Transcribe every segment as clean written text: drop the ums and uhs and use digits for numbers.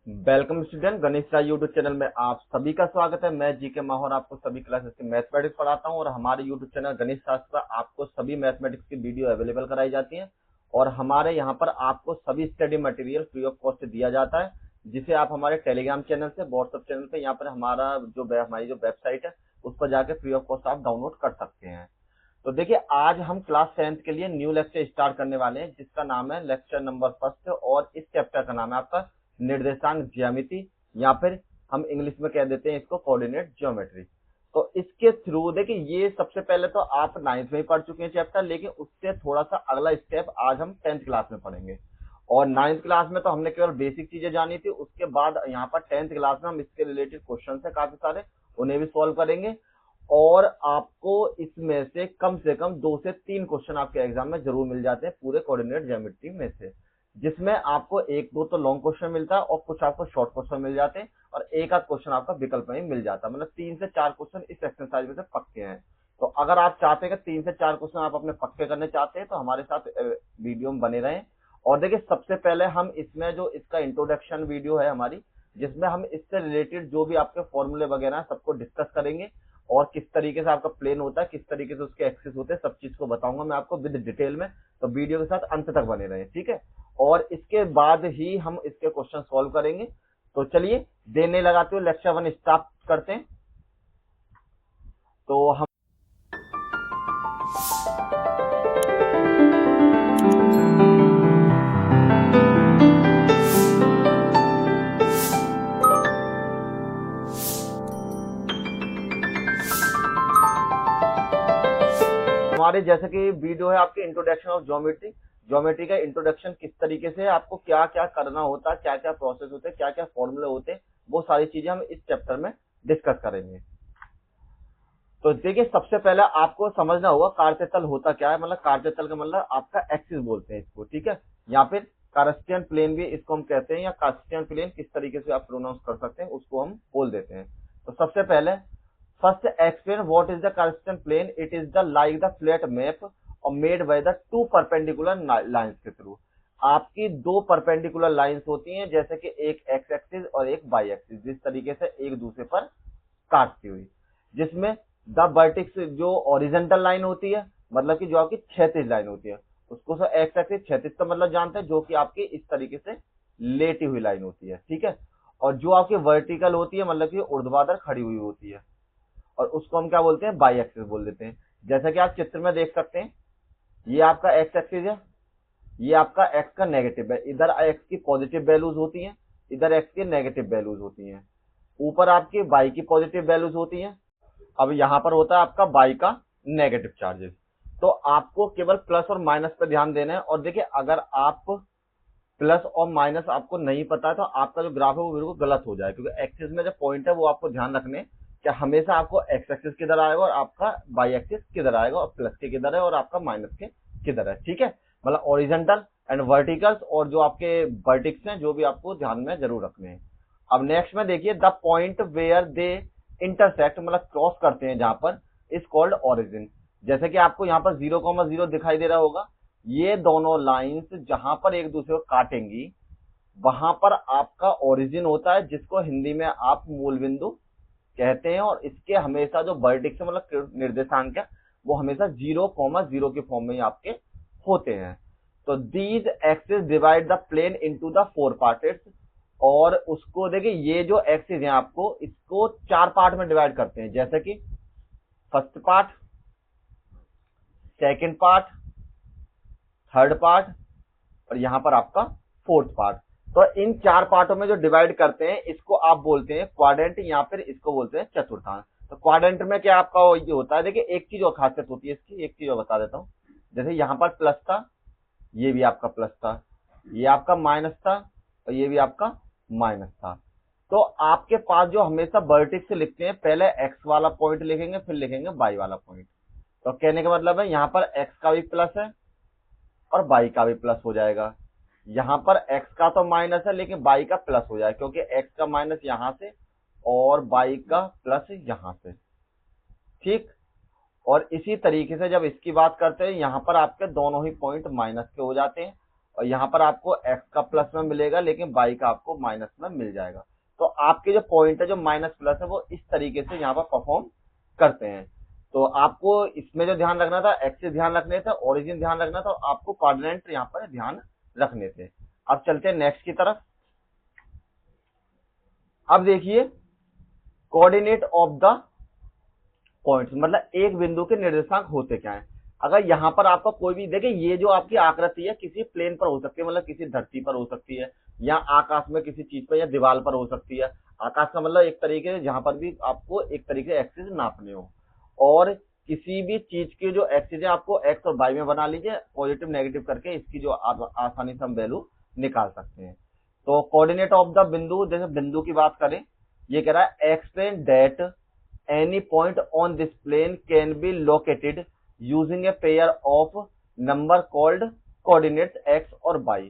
Welcome student, Ganesh राय YouTube channel में आप सभी का स्वागत है। मैं जीके माहौर आपको सभी क्लासेस की मैथमेटिक्स पढ़ाता हूं और हमारे यूट्यूब चैनल गणेश शास्त्र पर आपको सभी मैथमेटिक्स की वीडियो अवेलेबल कराई जाती हैं और हमारे यहां पर आपको सभी study material free of cost दिया जाता है, जिसे आप हमारे टेलीग्राम चैनल से, व्हाट्सएप चैनल पे, यहाँ पर हमारी जो वेबसाइट है उस पर जाकर फ्री ऑफ कॉस्ट आप डाउनलोड कर सकते हैं। तो देखिए, आज हम क्लास 10th के लिए न्यू लेक्चर स्टार्ट करने वाले हैं, जिसका नाम है लेक्चर नंबर फर्स्ट और इस चैप्टर का नाम है आपका निर्देशांक ज्यामिति, या फिर हम इंग्लिश में कह देते हैं इसको कोऑर्डिनेट ज्योमेट्री। तो इसके थ्रू देखिए, ये सबसे पहले तो आप 9th में ही पढ़ चुके हैं चैप्टर, लेकिन उससे थोड़ा सा अगला स्टेप आज हम 10th क्लास में पढ़ेंगे। और 9th क्लास में तो हमने केवल बेसिक चीजें जानी थी, उसके बाद यहाँ पर 10th क्लास में हम इसके रिलेटेड क्वेश्चन है काफी सारे, उन्हें भी सॉल्व करेंगे। और आपको इसमें से कम 2 से 3 क्वेश्चन आपके एग्जाम में जरूर मिल जाते हैं पूरे कोऑर्डिनेट ज्योमेट्री में से, जिसमें आपको 1-2 तो लॉन्ग क्वेश्चन मिलता है और कुछ आपको शॉर्ट क्वेश्चन मिल जाते हैं और एक आध क्वेश्चन आपका विकल्प में मिल जाता है। मतलब 3 से 4 क्वेश्चन इस एक्सरसाइज में से पक्के हैं। तो अगर आप चाहते हैं कि 3 से 4 क्वेश्चन आप अपने पक्के करने चाहते हैं तो हमारे साथ वीडियो में बने रहें। और देखिए, सबसे पहले हम इसमें जो इसका इंट्रोडक्शन वीडियो है हमारी, जिसमें हम इससे रिलेटेड जो भी आपके फॉर्मूले वगैरह है सबको डिस्कस करेंगे और किस तरीके से आपका प्लेन होता है, किस तरीके से उसके एक्सिस होते हैं, सब चीज को बताऊंगा मैं आपको विद डिटेल में। तो वीडियो के साथ अंत तक बने रहे, ठीक है। और इसके बाद ही हम इसके क्वेश्चन सॉल्व करेंगे। तो चलिए देने लगाते हुए लेक्चर 1 स्टार्ट करते हैं। तो हम हमारे जैसे कि वीडियो है आपके इंट्रोडक्शन ऑफ ज्योमेट्री, ज्योमेट्री का इंट्रोडक्शन किस तरीके से है, आपको क्या क्या करना होता है, क्या क्या प्रोसेस होते हैं, क्या क्या फॉर्मूले होते हैं, वो सारी चीजें हम इस चैप्टर में डिस्कस करेंगे। तो देखिए, सबसे पहले आपको समझना होगा कार्यतल होता क्या है। मतलब कार्यतल का मतलब आपका एक्सिस बोलते हैं इसको, ठीक है। या फिर कार्टेशियन प्लेन भी इसको हम कहते हैं, या कार्टेशियन प्लेन किस तरीके से आप प्रोनाउंस कर सकते हैं उसको हम बोल देते हैं। तो सबसे पहले first explain what is the Cartesian plane. It is the like the flat map और made by the two perpendicular lines के थ्रू। आपकी 2 परपेंडिकुलर लाइंस होती हैं, जैसे कि एक एक्स एक्सिस और एक वाई एक्सिस, जिस तरीके से एक दूसरे पर काटती हुई, जिसमें द वर्टेक्स जो ओरिजेंटल लाइन होती है, मतलब कि जो आपकी क्षैतिज लाइन होती है, उसको सर एक्स एक्सिस, क्षैतिज का मतलब जानते हैं, जो कि आपकी इस तरीके से लेटी हुई लाइन होती है, ठीक है। और जो आपकी वर्टिकल होती है, मतलब कि ऊर्ध्वाधर खड़ी हुई होती है, और उसको हम क्या बोलते हैं, बाई एक्सिस बोल देते हैं। जैसा कि आप चित्र में देख सकते हैं, ये आपका एक्स एक्सिस है, ये आपका एक्स का नेगेटिव है, इधर एक्स की पॉजिटिव वैल्यूज होती हैं, इधर एक्स की नेगेटिव वैल्यूज होती हैं, ऊपर आपकी वाई की पॉजिटिव वैल्यूज होती हैं। अब यहां पर होता है आपका वाई का नेगेटिव चार्जेस। तो आपको केवल प्लस और माइनस पर ध्यान देना है। और देखिए, अगर आप प्लस और माइनस आपको नहीं पता है तो आपका जो ग्राफ है वो बिल्कुल गलत हो जाए, क्योंकि एक्सिस में जो पॉइंट है वो आपको ध्यान रखने कि हमेशा आपको एक्स एक्सिस किधर आएगा और आपका वाई एक्सिस किधर आएगा, और प्लस के किधर है और आपका माइनस के किधर है, ठीक है। मतलब ओरिजेंटल एंड वर्टिकल्स और जो आपके वर्टिक्स हैं, जो भी आपको ध्यान में जरूर रखने हैं। अब नेक्स्ट में देखिए, the point where they intersect, मतलब क्रॉस करते हैं जहां पर, इज कॉल्ड ओरिजिन। जैसे कि आपको यहाँ पर 0,0 दिखाई दे रहा होगा, ये दोनों लाइंस जहां पर एक दूसरे को काटेंगी वहां पर आपका ओरिजिन होता है, जिसको हिंदी में आप मूल बिंदु कहते हैं। और इसके हमेशा जो वर्टेक्स मतलब निर्देशांक है वो हमेशा 0,0 के फॉर्म में ही आपके होते हैं। तो these axis divide the plane into the 4 parts. और उसको देखिए, ये जो एक्सिस है आपको इसको 4 पार्ट में डिवाइड करते हैं, जैसे कि first part, second part, third part और यहां पर आपका फोर्थ पार्ट। तो इन 4 पार्टों में जो डिवाइड करते हैं इसको आप बोलते हैं क्वाड्रेंट, या फिर इसको बोलते हैं चतुर्थांश। तो क्वाड्रेंट में क्या आपका ये होता है, देखिए एक चीज और खासियत होती है इसकी, एक चीज और बता देता हूं। जैसे यहां पर प्लस था, ये भी आपका प्लस था, ये आपका माइनस था और ये भी आपका माइनस था। तो आपके पास जो हमेशा वर्टेक्स लिखते हैं, पहले एक्स वाला पॉइंट लिखेंगे, फिर लिखेंगे वाई वाला पॉइंट। तो कहने का मतलब है, यहां पर एक्स का भी प्लस है और वाई का भी प्लस हो जाएगा। यहां पर x का तो माइनस है लेकिन y का प्लस हो जाए, क्योंकि x का माइनस यहां से और y का प्लस यहां से, ठीक। और इसी तरीके से जब इसकी बात करते हैं, यहां पर आपके दोनों ही पॉइंट माइनस के हो जाते हैं और यहाँ पर आपको x का प्लस में मिलेगा लेकिन y का आपको माइनस में मिल जाएगा। तो आपके जो पॉइंट है जो माइनस प्लस है वो इस तरीके से यहाँ पर परफॉर्म करते हैं। तो आपको इसमें जो ध्यान रखना था, एक्सिस ध्यान रखने थे, ओरिजिन ध्यान रखना था, और आपको कोऑर्डिनेट यहाँ पर ध्यान रखने थे। अब चलते हैं नेक्स्ट की तरफ। अब देखिए कोऑर्डिनेट ऑफ द पॉइंट्स, मतलब एक बिंदु के निर्देशांक होते क्या है। अगर यहाँ पर आपका कोई भी, देखिए ये जो आपकी आकृति है किसी प्लेन पर हो सकती है, मतलब किसी धरती पर हो सकती है, या आकाश में किसी चीज पर या दीवार पर हो सकती है। आकाश का मतलब एक तरीके से जहां पर भी आपको एक तरीके से एक्सिस नापने हो, और किसी भी चीज की जो एक्सिस है आपको एक्स और वाई में बना लीजिए, पॉजिटिव नेगेटिव करके इसकी जो आसानी से हम वैल्यू निकाल सकते हैं। तो कोऑर्डिनेट ऑफ द बिंदु, जैसे बिंदु की बात करें, ये कह रहा है explain that any point on this plane can be located using a pair of number called coordinates x और y।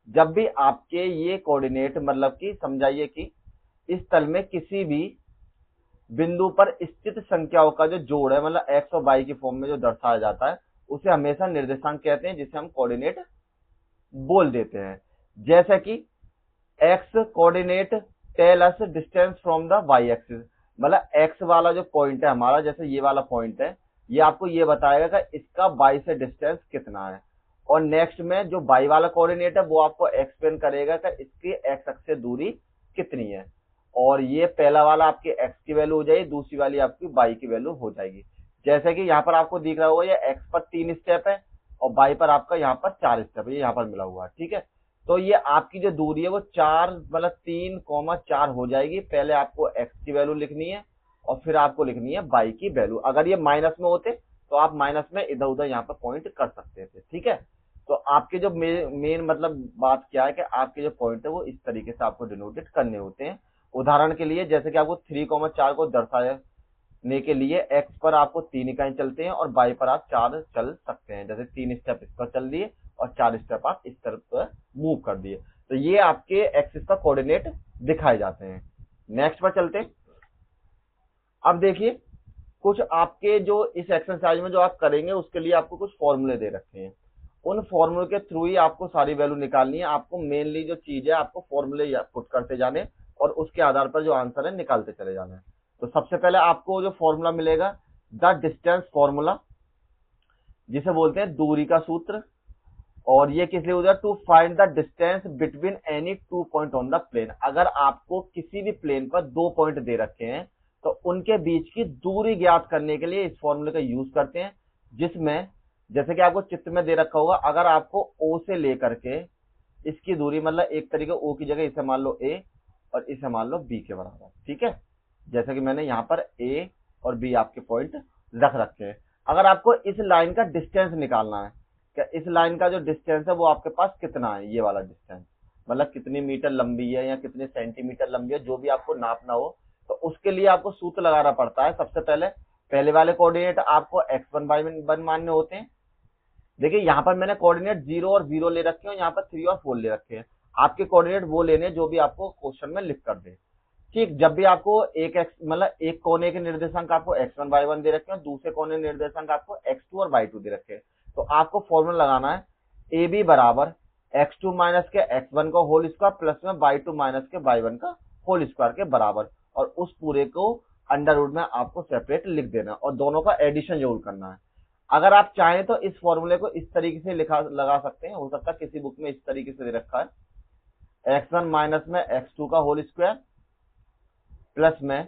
जब भी आपके ये कोऑर्डिनेट, मतलब कि समझाइए कि इस तल में किसी भी बिंदु पर स्थित संख्याओं का जो जोड़ है, मतलब x और y की फॉर्म में जो दर्शाया जाता है, उसे हमेशा निर्देशांक कहते हैं, जिसे हम कोऑर्डिनेट बोल देते हैं। जैसे कि x coordinate tell us distance from the y axis, मतलब x वाला जो पॉइंट है हमारा, जैसे ये वाला पॉइंट है, ये आपको ये बताएगा कि इसका y से डिस्टेंस कितना है। और नेक्स्ट में जो y वाला कोऑर्डिनेट है वो आपको एक्सप्लेन करेगा कि इसकी x अक्ष से दूरी कितनी है। और ये पहला वाला आपकी x की वैल्यू हो जाएगी, दूसरी वाली आपकी y की वैल्यू हो जाएगी। जैसे कि यहाँ पर आपको दिख रहा होगा ये x पर 3 स्टेप है और y पर आपका यहाँ पर 4 स्टेप है, ये यहाँ पर मिला हुआ है, ठीक है। तो ये आपकी जो दूरी है वो 4 मतलब 3,4 हो जाएगी। पहले आपको x की वैल्यू लिखनी है और फिर आपको लिखनी है y की वैल्यू। अगर ये माइनस में होते तो आप माइनस में इधर उधर यहाँ पर पॉइंट कर सकते थे, ठीक है। तो आपके जो मेन मतलब बात क्या है कि आपके जो पॉइंट है वो इस तरीके से आपको डिनोटेड करने होते हैं। उदाहरण के लिए जैसे कि आपको 3,4 को दर्शाने के लिए x पर आपको 3 इकाई चलते हैं और y पर आप 4 चल सकते हैं। जैसे 3 स्टेप इस पर चल दिए और 4 स्टेप आप इस तरफ पर मूव कर दिए, तो ये आपके एक्सिस का कोऑर्डिनेट दिखाए जाते हैं। नेक्स्ट पर चलते हैं। अब देखिए कुछ आपके जो इस एक्सरसाइज में जो आप करेंगे उसके लिए आपको कुछ फॉर्मूले दे रखे हैं, उन फॉर्मूले के थ्रू ही आपको सारी वैल्यू निकालनी है। आपको मेनली जो चीज है आपको फॉर्मूले पुट करते जाने और उसके आधार पर जो आंसर है निकालते चले जाना है। तो सबसे पहले आपको जो फॉर्मूला मिलेगा द डिस्टेंस फॉर्मूला, जिसे बोलते हैं दूरी का सूत्र। और ये किस लिए होगा, to find the distance between any 2 point on the plane. अगर आपको किसी भी प्लेन पर 2 पॉइंट दे रखे हैं तो उनके बीच की दूरी ज्ञात करने के लिए इस फॉर्मूले का यूज करते हैं, जिसमें जैसे कि आपको चित्र में दे रखा होगा, अगर आपको O से लेकर के इसकी दूरी, मतलब एक तरीके O की जगह इसे मान लो A और इसे मान लो B के बराबर, ठीक है। जैसे कि मैंने यहाँ पर A और B आपके पॉइंट रख रखे हैं। अगर आपको इस लाइन का डिस्टेंस निकालना है, क्या इस लाइन का जो डिस्टेंस है वो आपके पास कितना है, ये वाला डिस्टेंस, मतलब कितनी मीटर लंबी है या कितने सेंटीमीटर लंबी है, जो भी आपको नापना हो, तो उसके लिए आपको सूत्र लगाना पड़ता है। सबसे पहले वाले कोऑर्डिनेट आपको x1 y1 मानने होते हैं। देखिए यहाँ पर मैंने कोऑर्डिनेट 0 और 0 ले रखे हैं, यहाँ पर 3 और 4 ले रखे हैं। आपके कोऑर्डिनेट वो लेने जो भी आपको क्वेश्चन में लिख कर दे, ठीक। जब भी आपको एक मतलब एक कोने के निर्देशांक आपको x1 y1 दे रखे हैं, दूसरे कोने निर्देशांक आपको x2 और y2 दे रखे हैं, तो आपको फॉर्मूला लगाना है AB बराबर x2 माइनस के x1 का होल स्क्वायर प्लस में y2 माइनस के y1 का होल स्क्वायर के बराबर, और उस पूरे को अंडर रूट में आपको सेपरेट लिख देना और दोनों का एडिशन जरूर करना है। अगर आप चाहें तो इस फॉर्मूले को इस तरीके से लगा सकते हैं, हो सकता है किसी बुक में इस तरीके से दे रखा है, x1 माइनस में x2 का होल स्क्वायर प्लस में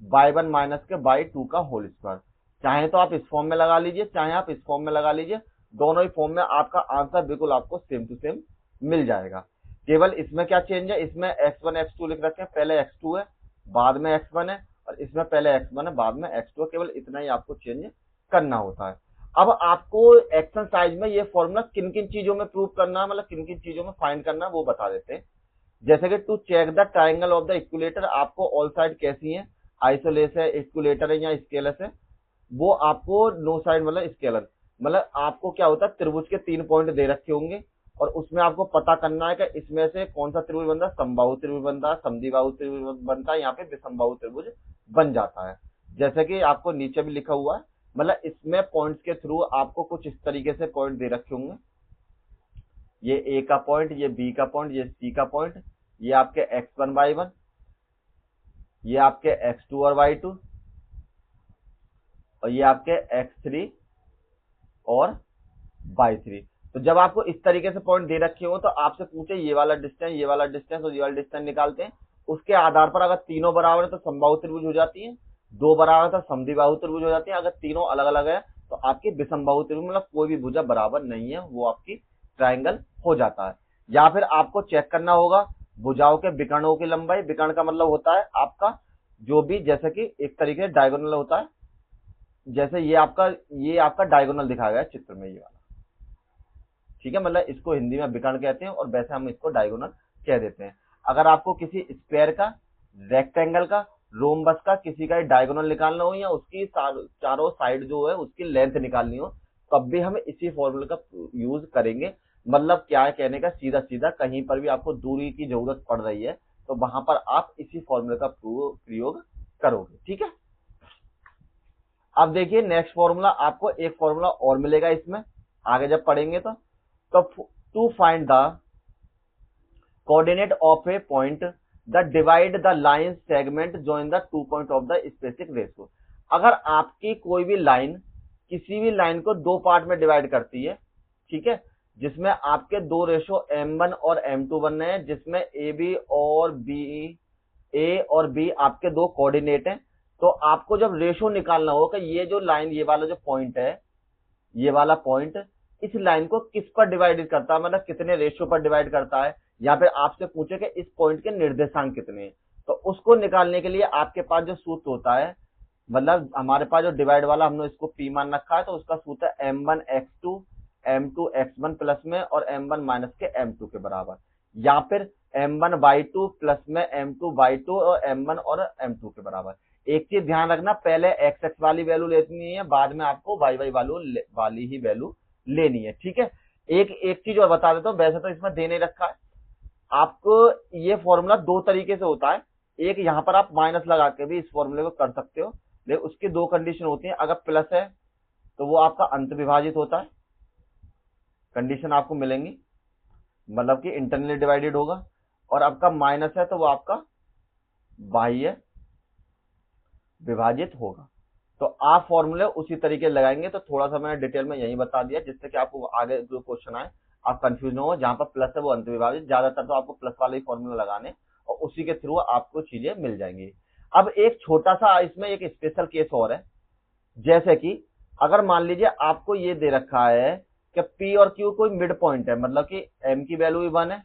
y1 माइनस के y2 का होल स्क्वायर। चाहे तो आप इस फॉर्म में लगा लीजिए, चाहे आप इस फॉर्म में लगा लीजिए, दोनों ही फॉर्म में आपका आंसर बिल्कुल आपको सेम टू सेम मिल जाएगा। केवल इसमें क्या चेंज है, इसमें x1 x2 लिख रखे हैं, पहले x2 है बाद में x1 है, और इसमें पहले x1 है बाद में x2 है। केवल इतना ही आपको चेंज करना होता है। अब आपको एक्सरसाइज में ये फॉर्मूला किन किन चीजों में प्रूव करना है, मतलब किन किन चीजों में फाइंड करना है वो बता देते हैं। जैसे कि to check the triangle of the equilateral, आपको ऑल साइड कैसी है, आइसोलेस है, इक्विलेटर है या स्केलस है, वो आपको नो साइड मतलब स्केलर, मतलब आपको क्या होता है, त्रिभुज के 3 पॉइंट दे रखे होंगे और उसमें आपको पता करना है कि इसमें से कौन सा त्रिभुज बनता है, समबाहु त्रिभुज बनता है, समद्विबाहु त्रिभुज बनता है, यहाँ पे विषमबाहु त्रिभुज बन जाता है। जैसे कि आपको नीचे भी लिखा हुआ है, मतलब इसमें पॉइंट्स के थ्रू आपको कुछ इस तरीके से पॉइंट दे रखे होंगे, ये ए का पॉइंट, ये बी का पॉइंट, ये सी का पॉइंट, ये आपके x1 y1, ये आपके x2 और y2, और ये आपके x3 और y3। तो जब आपको इस तरीके से पॉइंट दे रखे हो तो आपसे पूछे ये वाला डिस्टेंस, ये वाला डिस्टेंस और ये वाला डिस्टेंस निकालते हैं। उसके आधार पर अगर तीनों बराबर है तो समबाहु त्रिभुज हो जाती है, दो बराबर है तो समद्विबाहु त्रिभुज हो जाती है, अगर तीनों अलग अलग है तो आपकी विषमबाहु त्रिभुज, मतलब कोई भी भुजा बराबर नहीं है, वो आपकी ट्रायंगल हो जाता है। या फिर आपको चेक करना होगा भुजाओं के विकर्णों की लंबाई। विकर्ण का मतलब होता है आपका जो भी, जैसे कि एक तरीके से डायगोनल होता है, जैसे ये आपका डायगोनल दिखाया गया है चित्र में, ये वाला, ठीक है, मतलब इसको हिंदी में विकर्ण कहते हैं और वैसे हम इसको डायगोनल कह देते हैं। अगर आपको किसी स्क्वायर का, रेक्टेंगल का, रोम्बस का, किसी का डायगोनल निकालना हो या उसकी चारों साइड जो है उसकी लेंथ निकालनी हो, तब भी हम इसी फॉर्मूले का यूज करेंगे। मतलब क्या है कहने का, सीधा सीधा कहीं पर भी आपको दूरी की जरूरत पड़ रही है तो वहां पर आप इसी फॉर्मूले का प्रयोग करोगे, ठीक है। अब देखिए नेक्स्ट फॉर्मूला, आपको एक फॉर्मूला और मिलेगा इसमें आगे जब पढ़ेंगे तो to find the coordinate of a point the divide the line segment join the 2 point of the specific ratio. अगर आपकी कोई भी लाइन किसी भी लाइन को दो पार्ट में डिवाइड करती है, ठीक है, जिसमें आपके दो रेशियो m1 और m2 बन रहे हैं, जिसमें ए और बी आपके दो कोऑर्डिनेट हैं, तो आपको जब रेशियो निकालना हो कि ये जो लाइन, ये वाला जो पॉइंट है, ये वाला पॉइंट इस लाइन को किस पर डिवाइड करता है, मतलब कितने रेशियो पर डिवाइड करता है, या फिर आपसे पूछे कि इस पॉइंट के निर्देशांक कितने हैं, तो उसको निकालने के लिए आपके पास जो सूत्र होता है, मतलब हमारे पास जो डिवाइड वाला हमने इसको p मान रखा है, तो उसका सूत्र है m1x2 m2x1 प्लस में और m1 माइनस के m2 के बराबर, या फिर m1y2 प्लस में m2y2 और m1 और m2 के बराबर। एक चीज ध्यान रखना, पहले x वाली वैल्यू लेनी है, बाद में आपको y वाली ही वैल्यू लेनी है, ठीक है। एक चीज और बता देता हूँ, वैसे तो इसमें दे नहीं रखा है आपको, ये फॉर्मूला दो तरीके से होता है। एक यहाँ पर आप माइनस लगा के भी इस फॉर्मूले को कर सकते हो, लेकिन उसकी दो कंडीशन होती है। अगर प्लस है तो वो आपका अंत विभाजित होता है, कंडीशन आपको मिलेंगी, मतलब कि इंटरनली डिवाइडेड होगा, और आपका माइनस है तो वो आपका बाह्य विभाजित होगा। तो आप फॉर्मूले उसी तरीके लगाएंगे। तो थोड़ा सा मैंने डिटेल में यही बता दिया जिससे कि आपको आगे जो क्वेश्चन आए आप कंफ्यूज न हो, जहां पर प्लस है वो अंत विभाजित, ज्यादातर तो आपको प्लस वाले ही फॉर्मूला लगाने और उसी के थ्रू आपको चीजें मिल जाएंगी। अब एक छोटा सा इसमें एक स्पेशल केस और है, जैसे कि अगर मान लीजिए आपको ये दे रखा है कि P और Q कोई मिड पॉइंट है, मतलब कि M की वैल्यू भी 1 है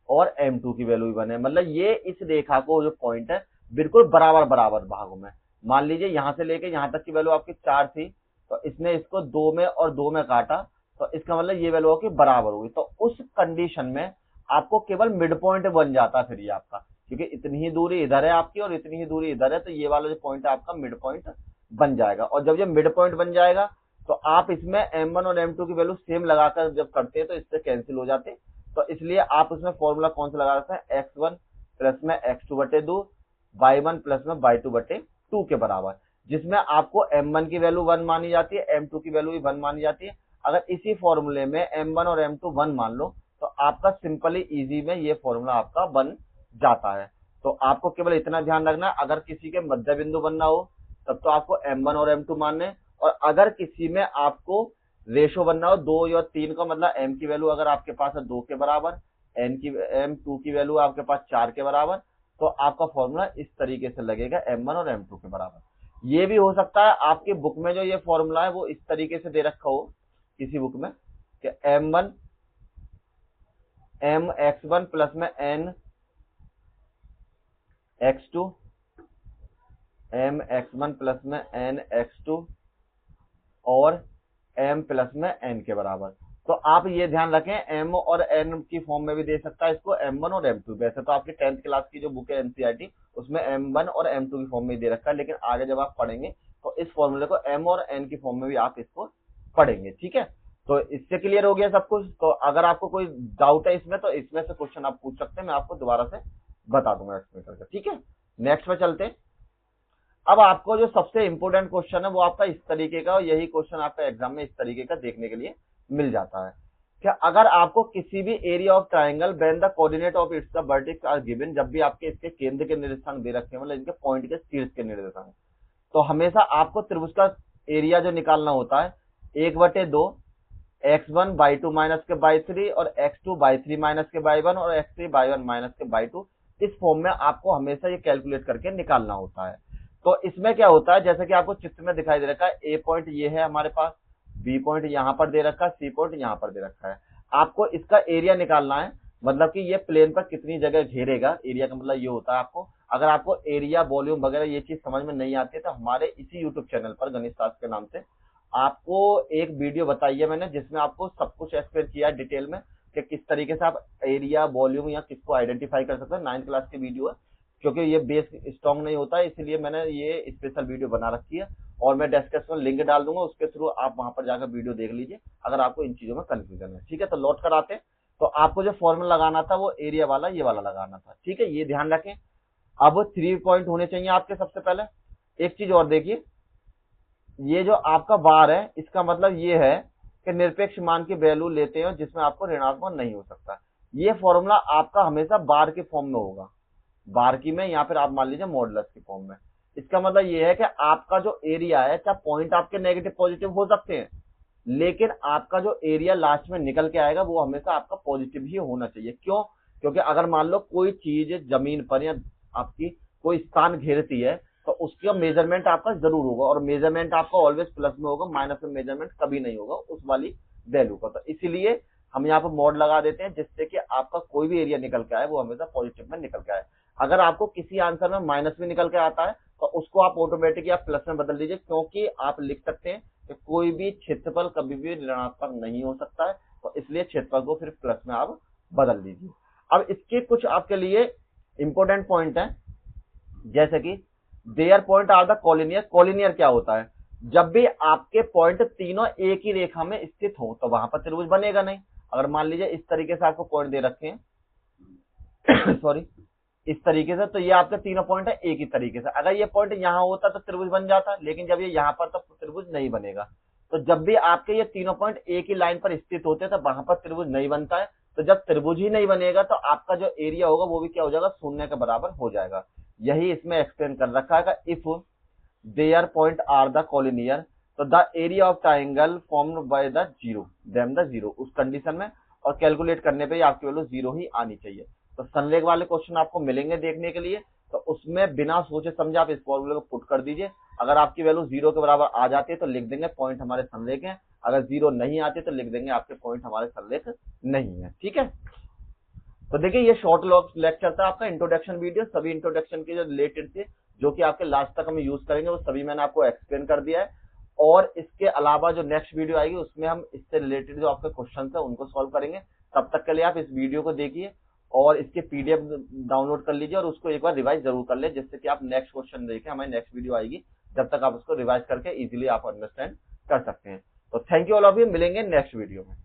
और M2 की वैल्यू भी 1 है, मतलब ये इस रेखा को जो पॉइंट है बिल्कुल बराबर बराबर भागों में, मान लीजिए यहां से लेके यहां तक की वैल्यू आपकी 4 थी, तो इसने इसको 2 में और 2 में काटा, तो इसका मतलब ये वैल्यू आपकी बराबर होगी। तो उस कंडीशन में आपको केवल मिड पॉइंट बन जाता है फिर ये आपका, क्योंकि इतनी ही दूरी इधर है आपकी और इतनी ही दूरी इधर है, तो ये वाला जो पॉइंट है आपका मिड पॉइंट बन जाएगा। और जब ये मिड पॉइंट बन जाएगा तो आप इसमें m1 और m2 की वैल्यू सेम लगाकर जब करते हैं तो इससे कैंसिल हो जाते हैं। तो इसलिए आप उसमें फॉर्मूला कौन सा लगा सकते हैं, x1 प्लस में x2 बटे 2, y1 प्लस में y2 बटे 2 के बराबर, जिसमें आपको m1 की वैल्यू 1 मानी जाती है, m2 की वैल्यू भी 1 मानी जाती है। अगर इसी फॉर्मूले में m1 और m2 1 मान लो तो आपका सिंपली इजी में ये फॉर्मूला आपका बन जाता है। तो आपको केवल इतना ध्यान रखना, अगर किसी के मध्य बिंदु बनना हो तब तो आपको m1 और m2 मानने, और अगर किसी में आपको रेशो बनना हो 2 या 3 का, मतलब m की वैल्यू अगर आपके पास है 2 के बराबर, m2 की वैल्यू आपके पास 4 के बराबर, तो आपका फॉर्मूला इस तरीके से लगेगा m1 और m2 के बराबर। ये भी हो सकता है आपकी बुक में जो ये फॉर्मूला है वो इस तरीके से दे रखा हो किसी बुक में कि m1 mx1 प्लस में n x2 mx1 प्लस में n x2 और m प्लस में n के बराबर। तो आप ये ध्यान रखें m और n की फॉर्म में भी दे सकता है इसको m1 और m2। वैसे तो आपकी 10th क्लास की जो बुक है एनसीईआरटी उसमें m1 और m2 की फॉर्म में दे रखा है, लेकिन आगे जब आप पढ़ेंगे तो इस फॉर्मूले को m और n की फॉर्म में भी आप इसको पढ़ेंगे, ठीक है। तो इससे क्लियर हो गया सब कुछ। तो अगर आपको कोई डाउट है इसमें तो इसमें से क्वेश्चन आप पूछ सकते हैं, मैं आपको दोबारा से बता दूंगा एक्सप्लेन करके, ठीक है। नेक्स्ट में चलते हैं। अब आपको जो सबसे इंपॉर्टेंट क्वेश्चन है वो आपका इस तरीके का, और यही क्वेश्चन आपका एग्जाम में इस तरीके का देखने के लिए मिल जाता है क्या अगर आपको किसी भी area of triangle when the coordinate of its the vertex are given, जब भी आपके इसके केंद्र के निर्देशांक दे रखे हैं, मतलब इनके पॉइंट के शीर्ष के निर्देशांक, तो हमेशा आपको त्रिभुज का एरिया जो निकालना होता है 1/2 x1 बाई 2 माइनस के बाई 3 और x2 बाई 3 माइनस के बाई 1 और x3 बाई 1 माइनस के बाई 2, इस फॉर्म में आपको हमेशा ये कैलकुलेट करके निकालना होता है। तो इसमें क्या होता है, जैसे कि आपको चित्र में दिखाई दे रखा है, ए पॉइंट ये है हमारे पास, बी पॉइंट यहाँ पर दे रखा है, सी पॉइंट यहाँ पर दे रखा है। आपको इसका एरिया निकालना है, मतलब कि ये प्लेन पर कितनी जगह घेरेगा। एरिया का मतलब ये होता है आपको, अगर आपको एरिया वॉल्यूम वगैरह ये चीज समझ में नहीं आती है तो हमारे इसी यूट्यूब चैनल पर गणित शास्त्र के नाम से आपको एक वीडियो बताई है मैंने, जिसमें आपको सब कुछ एक्सप्लेन किया है डिटेल में कि किस तरीके से आप एरिया वॉल्यूम या किसको आइडेंटिफाई कर सकते हैं। 9th क्लास की वीडियो है, क्योंकि ये बेस स्ट्रॉन्ग नहीं होता है इसलिए मैंने ये स्पेशल वीडियो बना रखी है, और मैं डिस्क्रिप्शन में लिंक डाल दूंगा, उसके थ्रू आप वहां पर जाकर वीडियो देख लीजिए अगर आपको इन चीजों में कंफ्यूजन है। ठीक है, तो लौट कर आते हैं। तो आपको जो फॉर्मूला लगाना था वो एरिया वाला ये वाला लगाना था। ठीक है, ये ध्यान रखें। अब 3 पॉइंट होने चाहिए आपके। सबसे पहले एक चीज और देखिए, ये जो आपका बार है इसका मतलब ये है कि निरपेक्ष मान की वैल्यू लेते हैं जिसमें आपको ऋणात्मक नहीं हो सकता। ये फॉर्मूला आपका हमेशा बार के फॉर्म में होगा, बार की में, या फिर आप मान लीजिए मॉडुलस के फॉर्म में। इसका मतलब ये है कि आपका जो एरिया है, चाहे पॉइंट आपके नेगेटिव पॉजिटिव हो सकते हैं, लेकिन आपका जो एरिया लास्ट में निकल के आएगा वो हमेशा आपका पॉजिटिव ही होना चाहिए। क्यों? क्योंकि अगर मान लो कोई चीज जमीन पर या आपकी कोई स्थान घेरती है तो उसका मेजरमेंट आपका जरूर होगा, और मेजरमेंट आपका ऑलवेज प्लस में होगा, माइनस में मेजरमेंट कभी नहीं होगा उस वाली वैल्यू का। तो इसीलिए हम यहाँ पर मॉड लगा देते हैं, जिससे कि आपका कोई भी एरिया निकल के आए वो हमेशा पॉजिटिव में निकल के आए। अगर आपको किसी आंसर में माइनस में निकल के आता है तो उसको आप ऑटोमेटिक या प्लस में बदल दीजिए, क्योंकि आप लिख सकते हैं कि कोई भी क्षेत्रफल कभी भी ऋणात्मक नहीं हो सकता है, तो इसलिए क्षेत्रफल को फिर प्लस में आप बदल दीजिए। अब इसके कुछ आपके लिए इंपॉर्टेंट पॉइंट है, जैसे कि there point are the collinear. Collinear क्या होता है? जब भी आपके पॉइंट तीनों एक ही रेखा में स्थित हो तो वहां पर त्रिभुज बनेगा नहीं। अगर मान लीजिए इस तरीके से आपको पॉइंट दे रखे हैं सॉरी, इस तरीके से, तो ये आपके तीनों पॉइंट है एक ही तरीके से। अगर ये पॉइंट यहाँ होता तो त्रिभुज बन जाता, लेकिन जब ये यहाँ पर तो त्रिभुज नहीं बनेगा। तो जब भी आपके ये तीनों पॉइंट एक ही लाइन पर स्थित होते हैं तो वहां पर त्रिभुज नहीं बनता है। तो जब त्रिभुज ही नहीं बनेगा तो आपका जो एरिया होगा वो भी क्या हो जाएगा, शून्य के बराबर हो जाएगा। यही इसमें एक्सप्लेन कर रखा है, if there point are the collinear तो the area of triangle formed by the zero them the zero, उस कंडीशन में। और कैलकुलेट करने पे आपकी वैल्यू जीरो ही आनी चाहिए। तो संरेख वाले क्वेश्चन आपको मिलेंगे देखने के लिए, तो उसमें बिना सोचे समझे आप इस फॉर्मूले को पुट कर दीजिए। अगर आपकी वैल्यू जीरो के बराबर आ जाती है तो लिख देंगे पॉइंट हमारे संरेख हैं, अगर जीरो नहीं आते तो लिख देंगे आपके पॉइंट हमारे संरेख नहीं है। ठीक है, तो देखिए ये शॉर्ट लेक्चर था आपका, इंट्रोडक्शन वीडियो। सभी इंट्रोडक्शन के जो रिलेटेड थे, जो कि आपके लास्ट तक हम यूज करेंगे, वो सभी मैंने आपको एक्सप्लेन कर दिया है। और इसके अलावा जो नेक्स्ट वीडियो आएगी उसमें हम इससे रिलेटेड जो आपके क्वेश्चन है उनको सॉल्व करेंगे। तब तक के लिए आप इस वीडियो को देखिए और इसके पीडीएफ डाउनलोड कर लीजिए और उसको एक बार रिवाइज जरूर कर ले, जिससे कि आप नेक्स्ट क्वेश्चन देखें। हमारी नेक्स्ट वीडियो आएगी, जब तक आप उसको रिवाइज करके इजीली आप अंडरस्टैंड कर सकते हैं। तो thank you all of you, मिलेंगे नेक्स्ट वीडियो में।